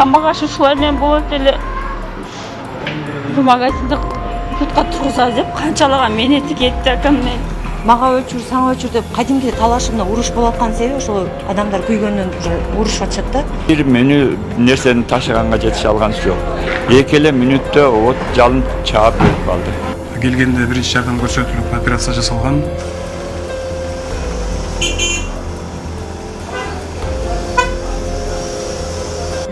тамақ ашушылармен болады эле бул магазинди бутка тургузабыз деп канчалаган менети кетти акаммен. Мага өлчүр, саңа өлчүр деп кадимки талашып мына уруш болуп аткан себеби ошол адамдар күйгөндөн уже урушуп атышат да. Bir menü nersени taşıганга жетише алган жок. Эки эле мүнөттө от жалын чаап өлүп калды. Келгенде биринчи жардам көрсөтүлүп операция жасалган.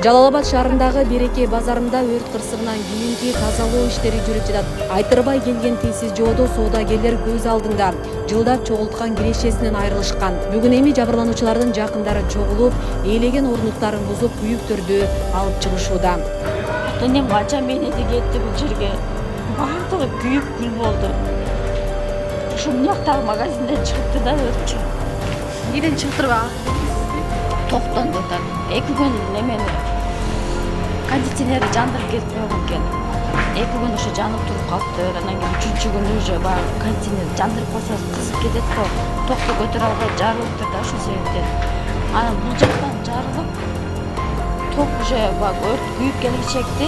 Жалал Абад шаарындагы Береке базарында өрт кырсыгынан кийинки тазалоо иштери жүрүп жатат. Айтырбай келген тийсиз жоодо соодагерлер көз алдында жылдап чогулткан кирешесинен айрылышкан. Бүгүн эми жабырлануучулардын жакындары чогулуп, ээлеген орнуктарын бузуп, күйүктөрдү алып чыгышууда. Энем канча менети кетти бул жерге. Бардыгы күйүп күл болду. Ушул мыяктагы магазинден чыгыпты да өртчү. Неден чыгыптырбы? Токтон атат. 2 күн немени кондиционери жандырып кетип койгон экен. 2 күн ошо жанып туруп калыптыр. Анан кийин 3-чү күнү уже баягы кондиционер жандырып калса кызып кетет го. Токту көтөрө албай жарылыптыр да ошол себептен. Анан бул жактан жарылып, ток уже баягы өрт күйүп келишекти.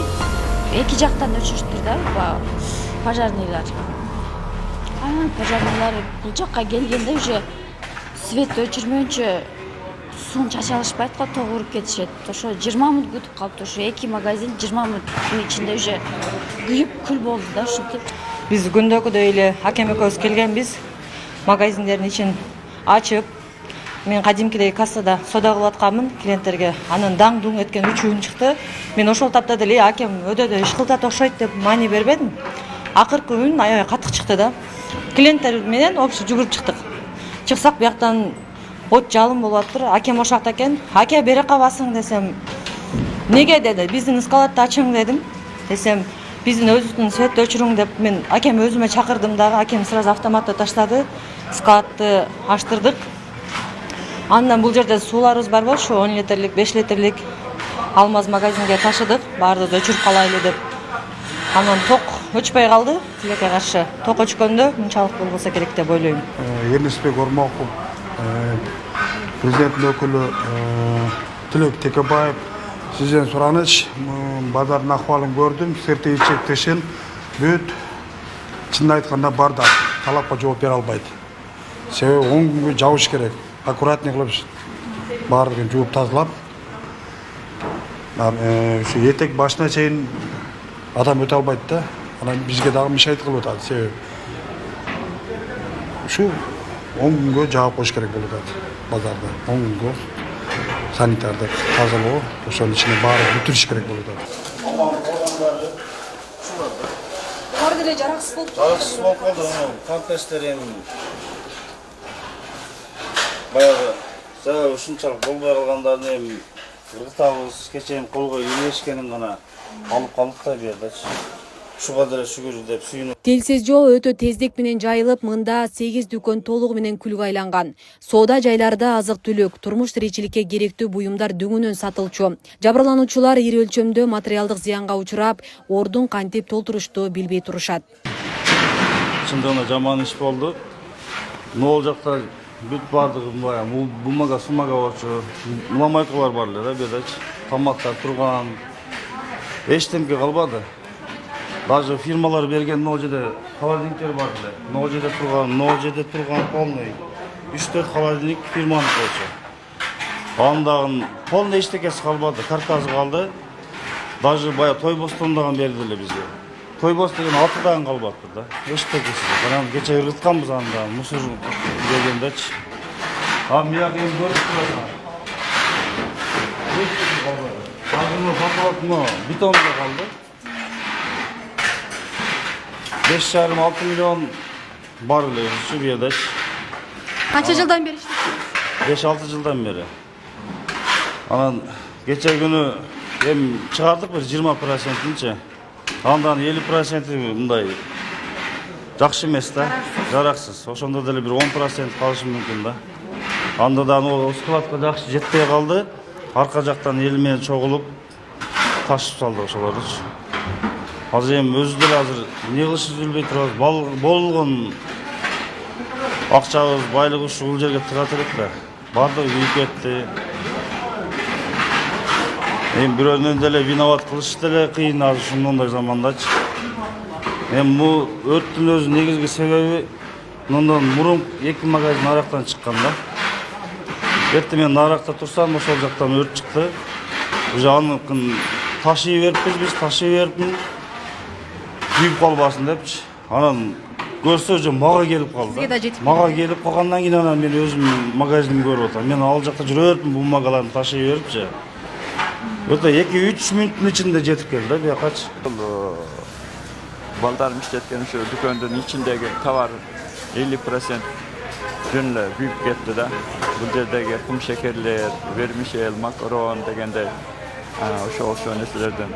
2 жактан өчүрүштүр да баягы пожарныйлар. Анан пожарныйлар бул жакка келгенде уже свет өчүрмөйүнчө суун чача алышпайт го, ток уруп кетишет. Ошо 20 мүнөт күтүп калыптыр. Ошо 2 магазин 20 мүнөттүн ичинде уже күйүп күл болду да ушинтип. Биз күндөгүдөй эле акем экөөбүз келгенбиз. Магазиндердин ичин ачып, мен кадимкидей кассада сода кылып атканмын клиенттерге. Анан даң-дуң эткен 3 үн чыкты. Мен ошол тапта деле акем өдөдө иш кылтат окшойт деп маани бербедим. Акыркы үн аябай катык чыкты да. Клиенттер менен общий жүгүрүп чыктык. Чыксак бияктан от жалын болуп атыптыр. Акем ошакта экен. Аке бере кабасың десем, неге деди. Биздин эскалатты ачың дедим. Десем, биздин өзүбүздүн светти өчүрүң деп мен акем өзүмө чакырдым дагы. Акем сразу автоматты таштады. Эскалатты аштырдык. Андан бул жерде сууларыбыз бар болчу, 10 литрлик, 5 литрлик алмаз магазинге ташыдык. Баардыгы өчүрүп калайлы деп. Анан ток өчпөй калды. Тилекке каршы ток өчкөндө мынчалык болбосо керек деп ойлойм. Эрнестбек Ормоков, президенттин өкүлү Тилек Текебаев, сизден сураныч, базардын акыбалын көрдүм, сырты ичектешин бүт чынын айтканда бардак талапка жооп бере албайт. Себеби 10 күнгө жабыш керек. Аккуратный кылып баардыгын жууп тазалап, ушу этек башына чейин адам өтө албайт да. Анан бизге дагы мешайт кылып атат. Себеби ушу 10 күнгө жаап коюш керек болуп атат базарда. 10 күнгө санитардык тазалоо, ошонун ичине баары бүтүрүш керек болуп атат. Бар деле жараксыз болуп Жараксыз болуп калды. Контесттер эми баягы себеби ушунчалык болбой калгандарын эми кыргытабыз, кечээ колго илешкенин гана алып калдык да бuyerdачы. Ушуга деле шүгүр деп сүйүнүп. Телсиз жоо өтө тездик менен жайылып, мында 8 дүкөн толугу менен күлгө айланган. Соода жайларда азык-түлүк, турмуш тиричиликке керектүү буюмдар дүңүнөн сатылчу. Жабырлануучулар ири өлчөмдө материалдык зыянга учурап, ордун кантип толтурушту билбей турушат. Чындыгында жаман иш болду. Нол жакта бүт бардыгы баягы бумага, сумага болчу. Муламайткалар бар эле да бuyerdачы. Тамактар турган. Эчтемке калбады. Даже фирмалар берген нол жерде холодильниктер бар эле. Нол жерде турган полный 3-4 холодильник фирманын болчу. Андагы полный эчтекеси калбады, каркасы калды. Даже бая тойбостондаган берди эле бизге. Тойбост деген 6 дагы калбаптыр да. Эчтекеси. Анан кече ырытканбыз анда мусор бергендечи. Мияк эми көрүп турасың. Азыр бетонда калды. 5,5-6 миллион бар эле ушу бuyerdачы. Канча жылдан бери иштейсиз? 5-6 жылдан бери. Анан кече күнү эми чыгардык бир 20%-нчи. Андан 50% мындай жакшы эмес да, жараксыз. Ошондо деле бир 10% калышы мүмкүн да. Анда да ал складка жакшы жетпей калды. Арка жактан эл менен чогулуп ташып салды ошолорду. Азыр эми өзү деле азыр эмне кылышыбызды билбей турабыз. Болгон акчабыз, байлыгыбыз ушул жерге тыга элек да. Бардыгы күйүп кетти. Эми бирөөнөн деле виноват кылыш деле кыйын азыр ушундай замандачы. Эми бул өрттүн өзү негизги себеби мындан мурун 2 магазин арактан чыккан да. Эртең мен наракта турсам, ошол жактан өрт чыкты. Уже аны ташый бериппиз, биз ташый берип күйүп калбасын депчи. Анан көрсө же мага келип калды. Сизге да жетип Мага келип калгандан кийин анан мен өзүм магазинди көрүп атам. Мен ал жакта жүрө берипмин, бул магаларды ташый берипчи. Өтө 2-3 мүнөттүн ичинде жетип келди да биякачы. Baldarım işletken şu dükkanın içindeki tavar 50% dünle büyük gitti de. Bu yerdeki kum şekerler, vermiş el, makaron degende şu neslerden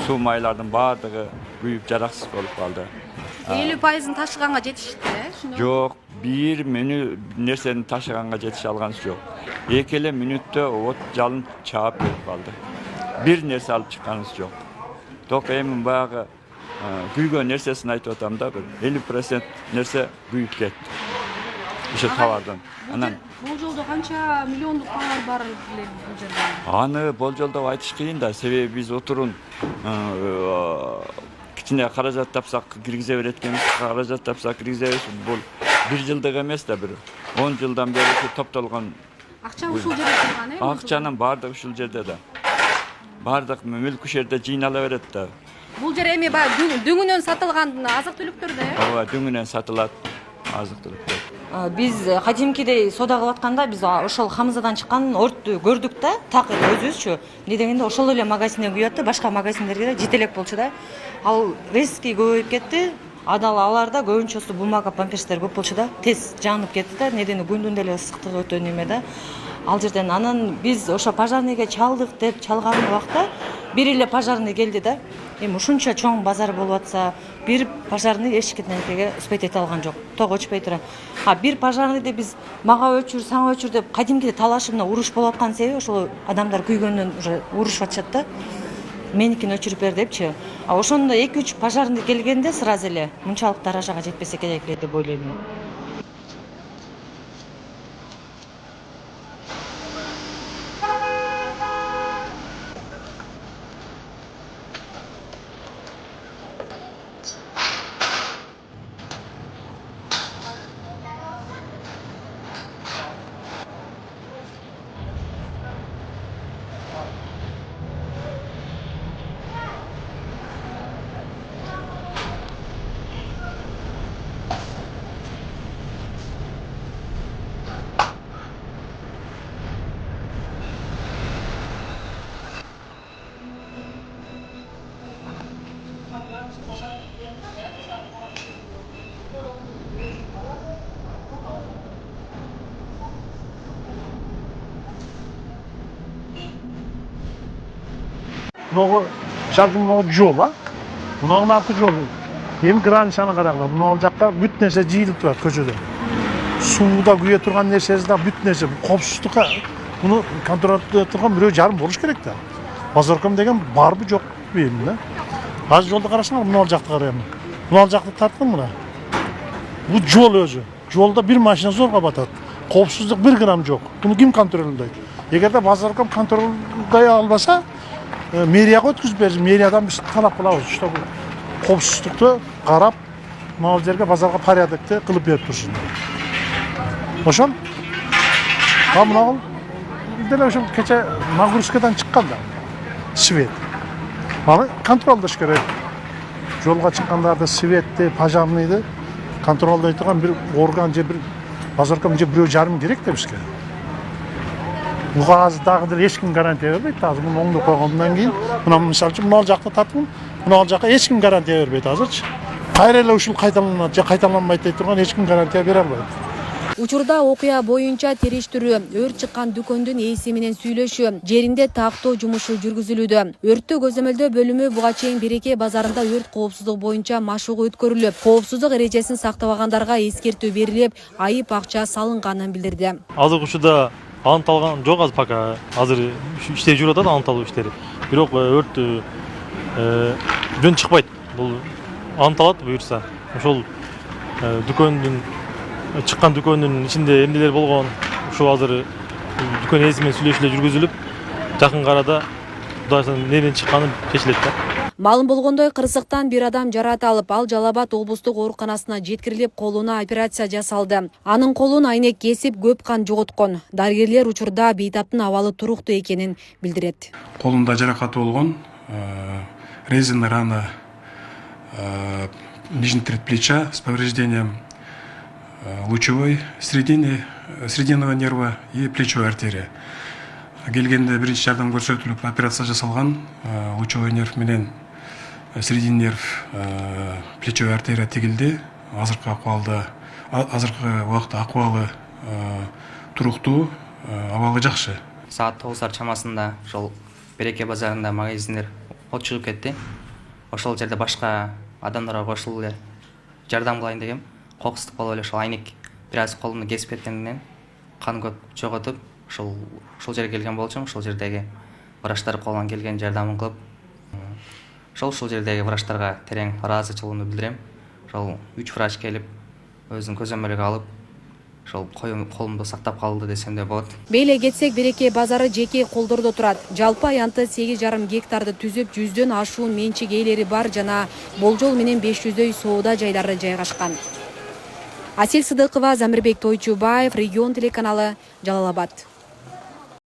su maylardan bardığı büyük caraksız olup kaldı. 50%-ын ташыганга жетишти, ошондой. Yok, bir menü nersenin taşıganга jetiş alganız yok. 2 minütte ot jalın çağıp verip kaldı. Bir nerse alıp çıkanız yok. Tok emin bayağı büyük nersesini aytып atam da 50% nerse büyük ketти. Ошо товардан. Анан Бул жолдо канча миллиондук товар бар эле бул жерде? аны болжолдоп айтыш кыйын да, себеби биз отурун кичине каражат тапсак киргизе берет экенбиз, каражат тапсак киргизе беребиз. Бул 1 жылдык эмес да, бир 10 жылдан бери топтолгон Акча ушул жерде турган, акчанын баардыгы ушул жерде да. Баардык мүлк ушул жерде жыйнала берет да. Бул жер эми баягы дөңүнөн сатылган азык-түлүктөр да, Ооба, дөңүнөн сатылат азык-түлүктөр. Биз кадимкидей соода кылып атканда биз ошол Хамзадан чыккан өрттү көрдүк да, так өзүбүзчү. Эмне дегенде ошол эле магазинден күйөт да, башка магазиндерге да жетелек болчу да. Ал резкий көбөйүп кетти. Аларда көбүнчөсү бумага памперстер көп болчу да, тез жанып кетти да. Недени күндүн деле ысыктыгы өтө неме да. Ал жерден анан биз ошо пожарныйга чалдык деп чалган убакта бир эле пожарный келди да. Эми ушунча чоң базар болуп атса, бир пожарный эч кимдеге успеть эте алган жок. Ток өчпөй тура. Бир пожарныйды биз мага өчүр, саңа өчүр деп кадимкиде талашып мына уруш болуп аткан себеби ошол адамдар күйгөндөн уже урушуп атышат да. Меникин өчүрүп бер депчи. Ошондо 2-3 пожарный келгенде сразу эле мынчалык даражага жетпесе керек эле деп ойлойм. Много жардым жол, мынагы аркы жол. Эми границаны караңдар. Мына жакта бүт нерсе жыйылып турат көчөдө. Сууда күйө турган нерсеси да бүт нерсе. Коопсуздукка муну контролдой турган бирөө жарым болуш керек да. Базарком деген барбы жок билбейм да. Азыр жолду карасаңар, мына жакты карайм. Мына жакты тарттым мына. Бул жол өзү. Жолда бир машина зорго батат. Коопсуздук 1 грамм жок. Муну ким контролдойт? Эгерде базарком контролдой албаса, мэрияга өткүзүп берсин, мэриядан биз талап кылабыз, что коопсуздукту карап, мына жерге базарга порядокты кылып берип турсун. Ошол. Мына деле ошол кече нагрузкадан чыккан да. Свет. Аны контролдош керек. Жолга чыккандарды светти, пожарныйды контролдой турган бир орган же бир базарком же бирөө жарым керек да бизге. Буга азыр дагы деле эч ким гарантия бербейт. Азыр муну оңдоп койгондон кийин, мына мисалы үчүн мына жакта тартмын, мына жакка эч ким гарантия бербейт азырчы. Кайра эле ушул кайталанат же кайталанбайт деп турган эч ким гарантия бере албайт. Учурда окуя боюнча териштирүү, өрт чыккан дүкөндүн ээси менен сүйлөшүү, жеринде тактоо жумушу жүргүзүлүүдө. Өрттү көзөмөлдөө бөлүмү буга чейин Береке базарында өрт коопсуздук боюнча машыгуу өткөрүлүп, коопсуздук эрежесин сактабагандарга эскертүү берилип, айып акча салынганын билдирди. Азыр учурда анықталған жоқ азыр пока. Азыр иштеп жүрүп атат анықталуу иштери. Бирок өрт жөн чыкпайт. Бул анықталат буюрса. Ошол дүкөндүн чыккан дүкөндүн ичинде эмнелер болгон, ошо азыр дүкөн ээси менен сүйлөшүүлөр жүргүзүлүп, жакын арада Кудайдын неден чыкканы чечилет да. Малым болгондой кырсыктан бир адам жараталып, ал Жалал Абад облустук ооруканасына жеткирилип, колуна операция жасалды. Анын колун айнек кесип, көп кан жоготкон. Дарыгерлер учурда бейтаптын абалы туруктуу экенин билдирет. Колунда жаракаты болгон, резиновая рана нижний треть плеча с повреждением лучевой срединного нерва и плечевой артерия. Келгенде биринчи жардам көрсөтүлүп операция жасалган. Лучевой нерв менен срединный нерв плечевой артерия тигилди. Азыркы убакта акыбалы туруктуу, абалы жакшы. Саат 9 чамасында ошол Береке базарында магазиндер от чыгып кетти. Ошол жерде башка адамдарга кошулуп эле жардам кылайын дегем. Кокустук болуп эле ошол айнек бир аз колумду кесип кеткенден кан көп жоготуп, ошол жерге келген болчумун. Ошол жердеги врачтар колунан келген жардамын кылып, ошол жердеги врачтарга терең ыраазычылыгымды билдирем. Ошол 3 врач келип, өзүнүн көзөмөлүгү алып, ошол колумду сактап калды десем де болот. Бейле кетсек, Береке базары жеке колдордо турат. Жалпы аянты 8,5 гектарды түзүп, 100дөн ашуун менчик ээлери бар жана болжол менен 500дөй соода жайлары жайгашкан. Асель Сыдыкова, Замирбек Тойчубаев, Регион телеканалы, Жалал Абад.